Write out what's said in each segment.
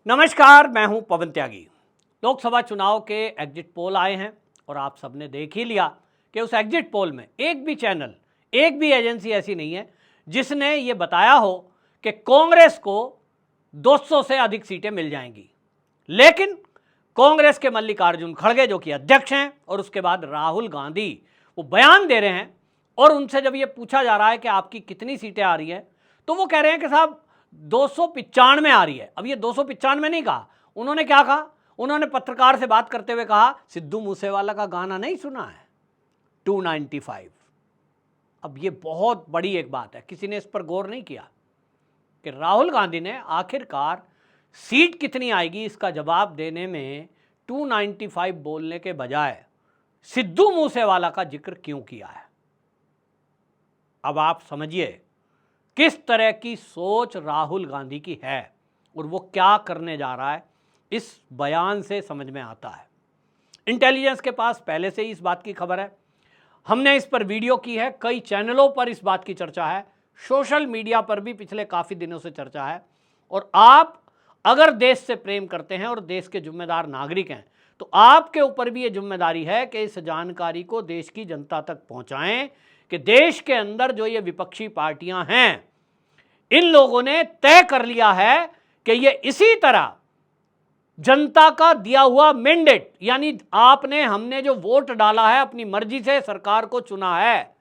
नमस्कार, मैं हूं पवन त्यागी। लोकसभा चुनाव के एग्जिट पोल आए हैं और आप सबने देख ही लिया कि उस एग्जिट पोल में एक भी चैनल, एक भी एजेंसी ऐसी नहीं है जिसने ये बताया हो कि कांग्रेस को 200 से अधिक सीटें मिल जाएंगी। लेकिन कांग्रेस के मल्लिकार्जुन खड़गे जो कि अध्यक्ष हैं और उसके बाद राहुल गांधी वो बयान दे रहे हैं और उनसे जब ये पूछा जा रहा है कि आपकी कितनी सीटें आ रही हैं तो वो कह रहे हैं कि साहब 295 आ रही है। अब ये 295 नहीं कहा, उन्होंने क्या कहा? उन्होंने पत्रकार से बात करते हुए कहा, सिद्धू मूसेवाला का गाना नहीं सुना है 295। अब ये बहुत बड़ी एक बात है, किसी ने इस पर गौर नहीं किया कि राहुल गांधी ने आखिरकार सीट कितनी आएगी इसका जवाब देने में 295 बोलने के बजाय सिद्धू मूसेवाला का जिक्र क्यों किया है। अब आप समझिए किस तरह की सोच राहुल गांधी की है और वो क्या करने जा रहा है, इस बयान से समझ में आता है। इंटेलिजेंस के पास पहले से ही इस बात की खबर है, हमने इस पर वीडियो की है, कई चैनलों पर इस बात की चर्चा है, सोशल मीडिया पर भी पिछले काफ़ी दिनों से चर्चा है। और आप अगर देश से प्रेम करते हैं और देश के जिम्मेदार नागरिक हैं तो आपके ऊपर भी ये जिम्मेदारी है कि इस जानकारी को देश की जनता तक पहुंचाएं कि देश के अंदर जो ये विपक्षी पार्टियां हैं, इन लोगों ने तय कर लिया है कि ये इसी तरह जनता का दिया हुआ मैंडेट, यानी आपने हमने जो वोट डाला है, अपनी मर्जी से सरकार को चुना है,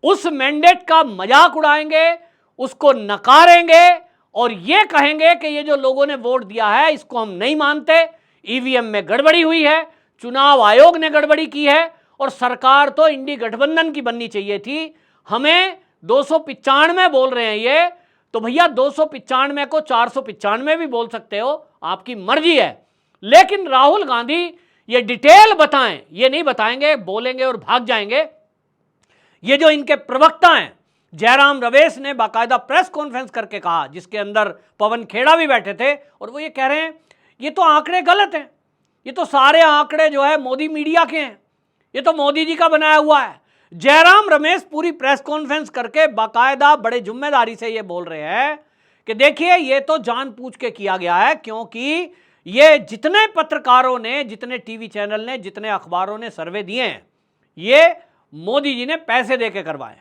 उस मैंडेट का मजाक उड़ाएंगे, उसको नकारेंगे और ये कहेंगे कि ये जो लोगों ने वोट दिया है इसको हम नहीं मानते, ईवीएम में गड़बड़ी हुई है, चुनाव आयोग ने गड़बड़ी की है और सरकार तो इंडी गठबंधन की बननी चाहिए थी। हमें 295 बोल रहे हैं ये, तो भैया 295 को 495 भी बोल सकते हो, आपकी मर्जी है। लेकिन राहुल गांधी ये डिटेल बताएं, ये नहीं बताएंगे, बोलेंगे और भाग जाएंगे। ये जो इनके प्रवक्ता हैं जयराम रमेश ने बाकायदा प्रेस कॉन्फ्रेंस करके कहा, जिसके अंदर पवन खेड़ा भी बैठे थे, और वो ये कह रहे हैं ये तो आंकड़े गलत हैं, ये तो सारे आंकड़े जो है मोदी मीडिया के हैं, ये तो मोदी जी का बनाया हुआ है। जयराम रमेश पूरी प्रेस कॉन्फ्रेंस करके बाकायदा बड़े जिम्मेदारी से ये बोल रहे हैं कि देखिए ये तो जानबूझ के किया गया है, क्योंकि ये जितने पत्रकारों ने, जितने टीवी चैनल ने, जितने अखबारों ने सर्वे दिए हैं, ये मोदी जी ने पैसे दे के करवाए,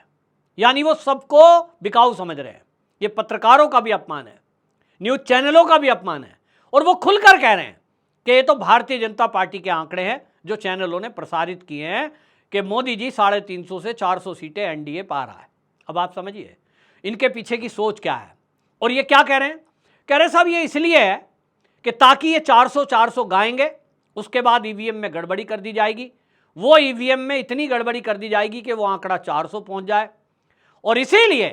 यानी वो सबको बिकाऊ समझ रहे हैं। ये पत्रकारों का भी अपमान है, न्यूज चैनलों का भी अपमान है, और वो खुलकर कह रहे हैं कि ये तो भारतीय जनता पार्टी के आंकड़े हैं जो चैनलों ने प्रसारित किए हैं कि मोदी जी 350 से 400 सीटें एनडीए पा रहा है। अब आप समझिए इनके पीछे की सोच क्या है। और ये क्या कह रहे हैं? कह रहे साहब ये इसलिए है कि ताकि ये 400 गाएंगे, उसके बाद ईवीएम में गड़बड़ी कर दी जाएगी, वो ईवीएम में इतनी गड़बड़ी कर दी जाएगी कि वो आंकड़ा 400 पहुंच जाए, और इसीलिए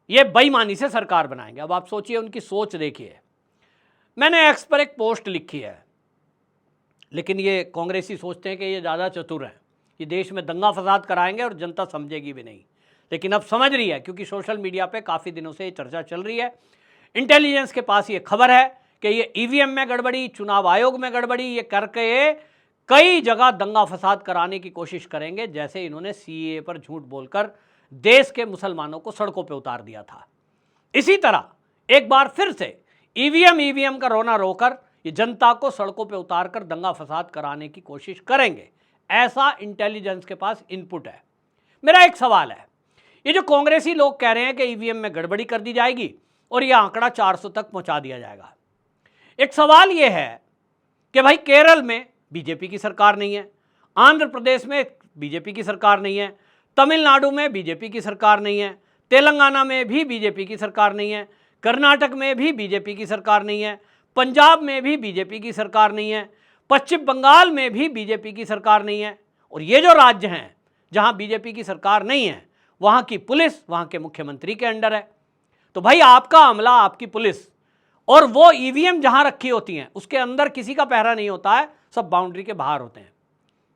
ये बेईमानी से सरकार बनाएंगे। अब आप सोचिए, उनकी सोच देखिए। मैंने एक्स पर एक पोस्ट लिखी है, लेकिन ये कांग्रेसी सोचते हैं कि ये ज़्यादा चतुर हैं, ये देश में दंगा फसाद कराएंगे और जनता समझेगी भी नहीं। लेकिन अब समझ रही है, क्योंकि सोशल मीडिया पे काफ़ी दिनों से ये चर्चा चल रही है। इंटेलिजेंस के पास ये खबर है कि ये ईवीएम में गड़बड़ी, चुनाव आयोग में गड़बड़ी, ये करके कई जगह दंगा फसाद कराने की कोशिश करेंगे, जैसे इन्होंने सीएए पर झूठ बोलकर देश के मुसलमानों को सड़कों पर उतार दिया था। इसी तरह एक बार फिर से ईवीएम का रोना रोकर ये जनता को सड़कों पर उतार कर दंगा फसाद कराने की कोशिश करेंगे, ऐसा इंटेलिजेंस के पास इनपुट है। मेरा एक सवाल है, ये जो कांग्रेसी लोग कह रहे हैं कि ईवीएम में गड़बड़ी कर दी जाएगी और ये आंकड़ा 400 तक पहुंचा दिया जाएगा, एक सवाल ये है कि भाई केरल में बीजेपी की सरकार नहीं है, आंध्र प्रदेश में बीजेपी की सरकार नहीं है, तमिलनाडु में बीजेपी की सरकार नहीं है, तेलंगाना में भी बीजेपी की सरकार नहीं है, कर्नाटक में भी बीजेपी की सरकार नहीं है, पंजाब में भी बीजेपी की सरकार नहीं है, पश्चिम बंगाल में भी बीजेपी की सरकार नहीं है। और ये जो राज्य हैं जहां बीजेपी की सरकार नहीं है, वहां की पुलिस वहां के मुख्यमंत्री के अंडर है। तो भाई आपका अमला, आपकी पुलिस और वो ईवीएम जहां रखी होती हैं उसके अंदर किसी का पहरा नहीं होता है, सब बाउंड्री के बाहर होते हैं,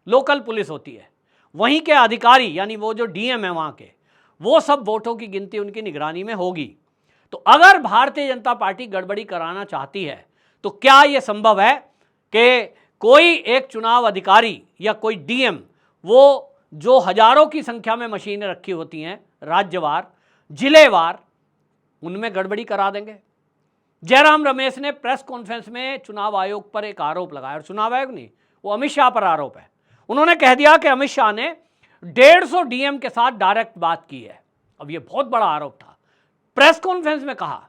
लोकल पुलिस होती है। वहीं के अधिकारी यानी वो जो डीएम है वहां के, वो सब वोटों की गिनती उनकी निगरानी में होगी। तो अगर भारतीय जनता पार्टी गड़बड़ी कराना चाहती है तो क्या यह संभव है कि कोई एक चुनाव अधिकारी या कोई डीएम, वो जो हजारों की संख्या में मशीनें रखी होती हैं राज्यवार, जिलेवार, उनमें गड़बड़ी करा देंगे? जयराम रमेश ने प्रेस कॉन्फ्रेंस में चुनाव आयोग पर एक आरोप लगाया, और चुनाव आयोग नहीं, वो अमित शाह पर आरोप है। उन्होंने कह दिया कि अमित शाह ने 150 डीएम के साथ डायरेक्ट बात की है। अब ये बहुत बड़ा आरोप था, प्रेस कॉन्फ्रेंस में कहा,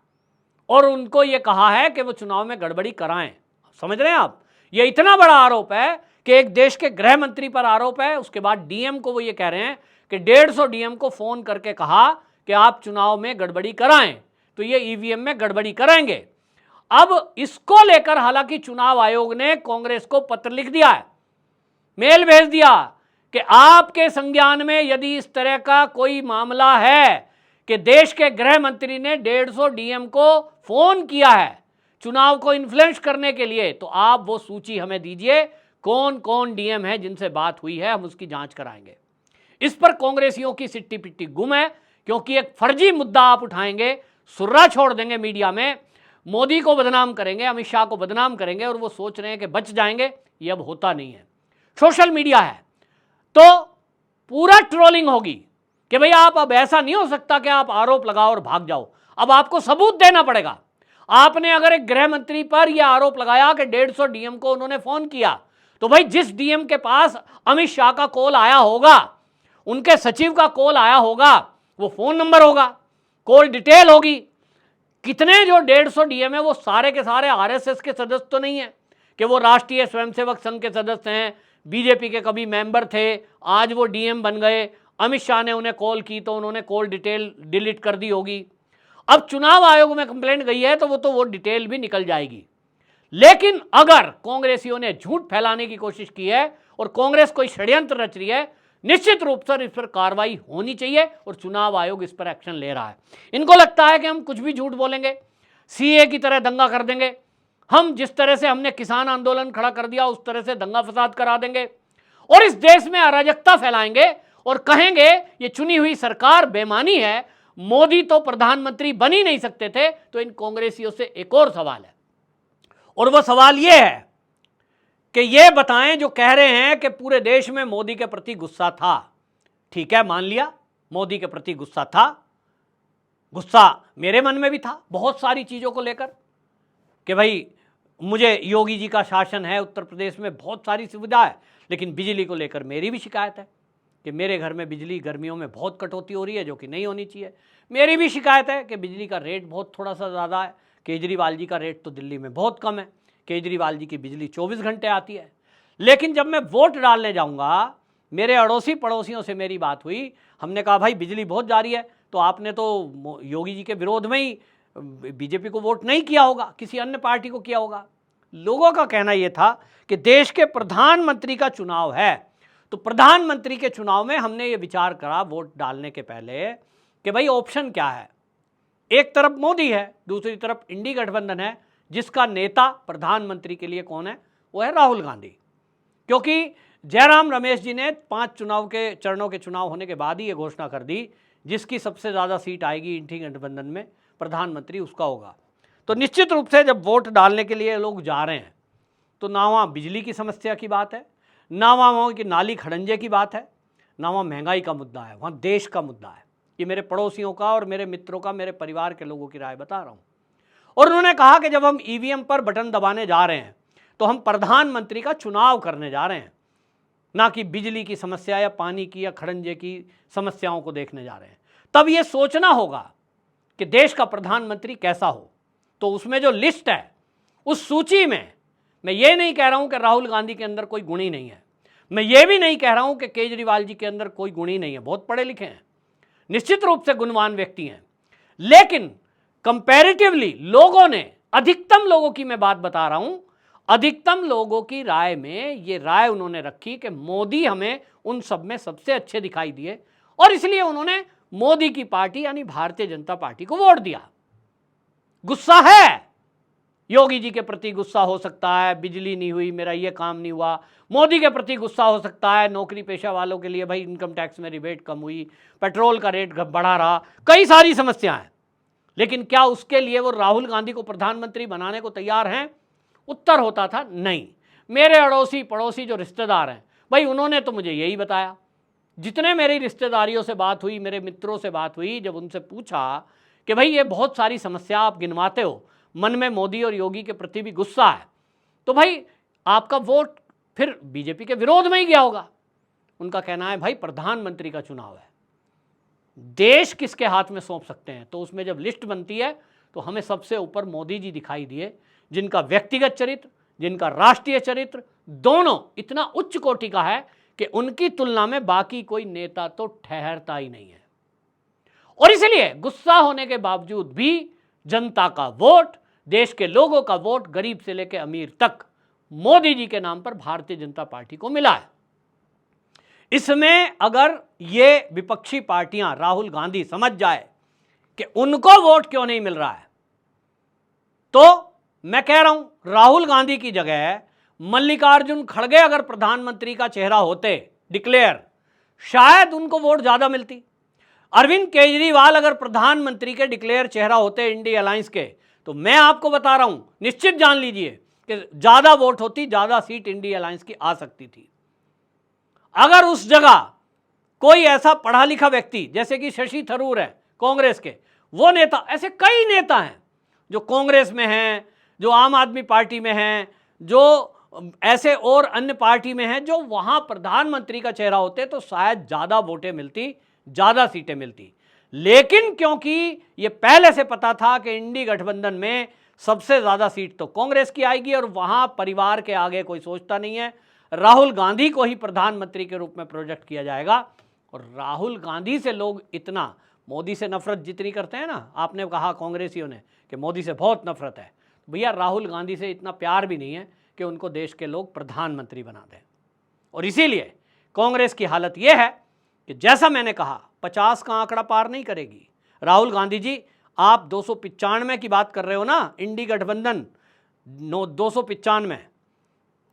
और उनको ये कहा है कि वो चुनाव में गड़बड़ी कराएं। समझ रहे हैं आप, ये इतना बड़ा आरोप है कि एक देश के गृह मंत्री पर आरोप है, उसके बाद डीएम को वो ये कह रहे हैं कि 150 डीएम को फोन करके कहा कि आप चुनाव में गड़बड़ी कराएं, तो ये ईवीएम में गड़बड़ी करेंगे। अब इसको लेकर हालांकि चुनाव आयोग ने कांग्रेस को पत्र लिख दिया है, मेल भेज दिया कि आपके संज्ञान में यदि इस तरह का कोई मामला है कि देश के गृह मंत्री ने 150 डीएम को फोन किया है चुनाव को इन्फ्लुएंस करने के लिए, तो आप वो सूची हमें दीजिए, कौन कौन डीएम है जिनसे बात हुई है, हम उसकी जांच कराएंगे। इस पर कांग्रेसियों की सिट्टी पिट्टी गुम है, क्योंकि एक फर्जी मुद्दा आप उठाएंगे, सुर्रा छोड़ देंगे मीडिया में, मोदी को बदनाम करेंगे, अमित शाह को बदनाम करेंगे, और वो सोच रहे हैं कि बच जाएंगे। ये अब होता नहीं है। सोशल मीडिया है तो पूरा ट्रोलिंग होगी कि भाई आप, अब ऐसा नहीं हो सकता कि आप आरोप लगाओ और भाग जाओ, अब आपको सबूत देना पड़ेगा। आपने अगर एक गृह मंत्री पर यह आरोप लगाया कि 150 डीएम को उन्होंने फोन किया, तो भाई जिस डीएम के पास अमित शाह का कॉल आया होगा, उनके सचिव का कॉल आया होगा, वो फोन नंबर होगा, कॉल डिटेल होगी। कितने जो 150 डीएम है वो सारे के सारे आरएसएस के सदस्य तो नहीं है कि वो राष्ट्रीय स्वयंसेवक संघ के सदस्य हैं, बीजेपी के कभी मेंबर थे, आज वो डीएम बन गए, अमित शाह ने उन्हें कॉल की तो उन्होंने कॉल डिटेल डिलीट कर दी होगी। अब चुनाव आयोग में कंप्लेंट गई है तो वो डिटेल भी निकल जाएगी। लेकिन अगर कांग्रेसियों ने झूठ फैलाने की कोशिश की है और कांग्रेस कोई षड्यंत्र रच रही है, निश्चित रूप से इस पर कार्रवाई होनी चाहिए, और चुनाव आयोग इस पर एक्शन ले रहा है। इनको लगता है कि हम कुछ भी झूठ बोलेंगे, सीए की तरह दंगा कर देंगे, हम जिस तरह से हमने किसान आंदोलन खड़ा कर दिया उस तरह से दंगा फसाद करा देंगे, और इस देश में अराजकता फैलाएंगे और कहेंगे ये चुनी हुई सरकार बेईमानी है, मोदी तो प्रधानमंत्री बन ही नहीं सकते थे। तो इन कांग्रेसियों से एक और सवाल है, और वो सवाल ये है कि ये बताएं, जो कह रहे हैं कि पूरे देश में मोदी के प्रति गुस्सा था, ठीक है, मान लिया मोदी के प्रति गुस्सा था, गुस्सा मेरे मन में भी था बहुत सारी चीजों को लेकर कि भाई मुझे योगी जी का शासन है, उत्तर प्रदेश में बहुत सारी सुविधा है, लेकिन बिजली को लेकर मेरी भी शिकायत है कि मेरे घर में बिजली गर्मियों में बहुत कटौती हो रही है, जो कि नहीं होनी चाहिए। मेरी भी शिकायत है कि बिजली का रेट बहुत थोड़ा सा ज़्यादा है, केजरीवाल जी का रेट तो दिल्ली में बहुत कम है, केजरीवाल जी की बिजली 24 घंटे आती है। लेकिन जब मैं वोट डालने जाऊँगा, मेरे अड़ोसी पड़ोसियों से मेरी बात हुई, हमने कहा भाई बिजली बहुत जा रही है, तो आपने तो योगी जी के विरोध में ही बीजेपी को वोट नहीं किया होगा, किसी अन्य पार्टी को किया होगा। लोगों का कहना यह था कि देश के प्रधानमंत्री का चुनाव है, तो प्रधानमंत्री के चुनाव में हमने ये विचार करा वोट डालने के पहले कि भाई ऑप्शन क्या है। एक तरफ मोदी है, दूसरी तरफ इंडी गठबंधन है, जिसका नेता प्रधानमंत्री के लिए कौन है, वो है राहुल गांधी। क्योंकि जयराम रमेश जी ने 5 चुनाव के चरणों के चुनाव होने के बाद ही ये घोषणा कर दी, जिसकी सबसे ज़्यादा सीट आएगी इंडी गठबंधन में, प्रधानमंत्री उसका होगा। तो निश्चित रूप से जब वोट डालने के लिए लोग जा रहे हैं, तो ना वहाँ बिजली की समस्या की बात है, ना वहाँ की नाली खड़ंजे की बात है, ना वहाँ महंगाई का मुद्दा है, वहाँ देश का मुद्दा है। ये मेरे पड़ोसियों का और मेरे मित्रों का, मेरे परिवार के लोगों की राय बता रहा हूँ। और उन्होंने कहा कि जब हम ईवीएम पर बटन दबाने जा रहे हैं तो हम प्रधानमंत्री का चुनाव करने जा रहे हैं, ना कि बिजली की समस्या या पानी की या खड़ंजे की समस्याओं को देखने जा रहे हैं। तब ये सोचना होगा कि देश का प्रधानमंत्री कैसा हो। तो उसमें जो लिस्ट है, उस सूची में मैं ये नहीं कह रहा हूं कि राहुल गांधी के अंदर कोई गुण ही नहीं है, मैं ये भी नहीं कह रहा हूं कि केजरीवाल जी के अंदर कोई गुण ही नहीं है, बहुत पढ़े लिखे हैं, निश्चित रूप से गुणवान व्यक्ति हैं। लेकिन कंपैरेटिवली लोगों ने, अधिकतम लोगों की मैं बात बता रहा हूं, अधिकतम लोगों की राय में ये राय उन्होंने रखी कि मोदी हमें उन सब में सबसे अच्छे दिखाई दिए, और इसलिए उन्होंने मोदी की पार्टी यानी भारतीय जनता पार्टी को वोट दिया। गुस्सा है, योगी जी के प्रति गुस्सा हो सकता है, बिजली नहीं हुई, मेरा ये काम नहीं हुआ, मोदी के प्रति गुस्सा हो सकता है, नौकरी पेशा वालों के लिए भाई इनकम टैक्स में रिबेट कम हुई, पेट्रोल का रेट बढ़ा रहा, कई सारी समस्याएं हैं। लेकिन क्या उसके लिए वो राहुल गांधी को प्रधानमंत्री बनाने को तैयार हैं? उत्तर होता था नहीं। मेरे अड़ोसी पड़ोसी जो रिश्तेदार हैं भाई, उन्होंने तो मुझे यही बताया। जितने मेरी रिश्तेदारियों से बात हुई, मेरे मित्रों से बात हुई, जब उनसे पूछा कि भाई ये बहुत सारी समस्या आप गिनवाते हो, मन में मोदी और योगी के प्रति भी गुस्सा है, तो भाई आपका वोट फिर बीजेपी के विरोध में ही गया होगा। उनका कहना है भाई प्रधानमंत्री का चुनाव है, देश किसके हाथ में सौंप सकते हैं, तो उसमें जब लिस्ट बनती है तो हमें सबसे ऊपर मोदी जी दिखाई दिए, जिनका व्यक्तिगत चरित्र, जिनका राष्ट्रीय चरित्र दोनों इतना उच्च कोटि का है कि उनकी तुलना में बाकी कोई नेता तो ठहरता ही नहीं है। और इसलिए गुस्सा होने के बावजूद भी जनता का वोट, देश के लोगों का वोट, गरीब से लेकर अमीर तक मोदी जी के नाम पर भारतीय जनता पार्टी को मिला है। इसमें अगर ये विपक्षी पार्टियां, राहुल गांधी समझ जाए कि उनको वोट क्यों नहीं मिल रहा है, तो मैं कह रहा हूं राहुल गांधी की जगह मल्लिकार्जुन खड़गे अगर प्रधानमंत्री का चेहरा होते डिक्लेयर, शायद उनको वोट ज्यादा मिलती। अरविंद केजरीवाल अगर प्रधानमंत्री के डिक्लेयर चेहरा होते इंडिया अलायंस के, तो मैं आपको बता रहा हूं, निश्चित जान लीजिए कि ज्यादा वोट होती, ज्यादा सीट इंडिया अलायंस की आ सकती थी। अगर उस जगह कोई ऐसा पढ़ा लिखा व्यक्ति जैसे कि शशि थरूर है कांग्रेस के, वो नेता, ऐसे कई नेता हैं जो कांग्रेस में हैं, जो आम आदमी पार्टी में हैं, जो ऐसे और अन्य पार्टी में हैं, जो वहां प्रधानमंत्री का चेहरा होते तो शायद ज्यादा वोटें मिलती, ज्यादा सीटें मिलती। लेकिन क्योंकि ये पहले से पता था कि इंडी गठबंधन में सबसे ज्यादा सीट तो कांग्रेस की आएगी और वहां परिवार के आगे कोई सोचता नहीं है, राहुल गांधी को ही प्रधानमंत्री के रूप में प्रोजेक्ट किया जाएगा। और राहुल गांधी से लोग इतना, मोदी से नफरत जितनी करते हैं ना, आपने कहा कांग्रेसियों ने कि मोदी से बहुत नफरत है, भैया राहुल गांधी से इतना प्यार भी नहीं है कि उनको देश के लोग प्रधानमंत्री बना दें। और इसीलिए कांग्रेस की हालत यह है कि जैसा मैंने कहा 50 का आंकड़ा पार नहीं करेगी। राहुल गांधी जी, आप 295 की बात कर रहे हो ना, इंडी गठबंधन 295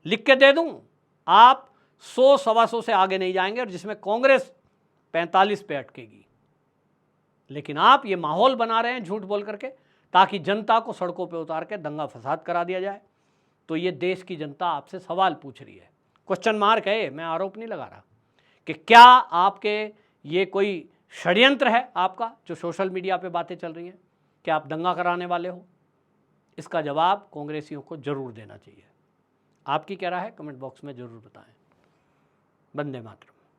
लिख के दे दूं, आप 100-125 से आगे नहीं जाएंगे, और जिसमें कांग्रेस 45 पे अटकेगी। लेकिन आप ये माहौल बना रहे हैं झूठ बोल करके, ताकि जनता को सड़कों पे उतार के दंगा फसाद करा दिया जाए। तो ये देश की जनता आपसे सवाल पूछ रही है, क्वेश्चन मार्क है, मैं आरोप नहीं लगा रहा, कि क्या आपके ये कोई षड्यंत्र है आपका, जो सोशल मीडिया पे बातें चल रही हैं कि आप दंगा कराने वाले हो। इसका जवाब कांग्रेसियों को जरूर देना चाहिए। आपकी क्या राय है, कमेंट बॉक्स में जरूर बताएं। वंदे मातरम।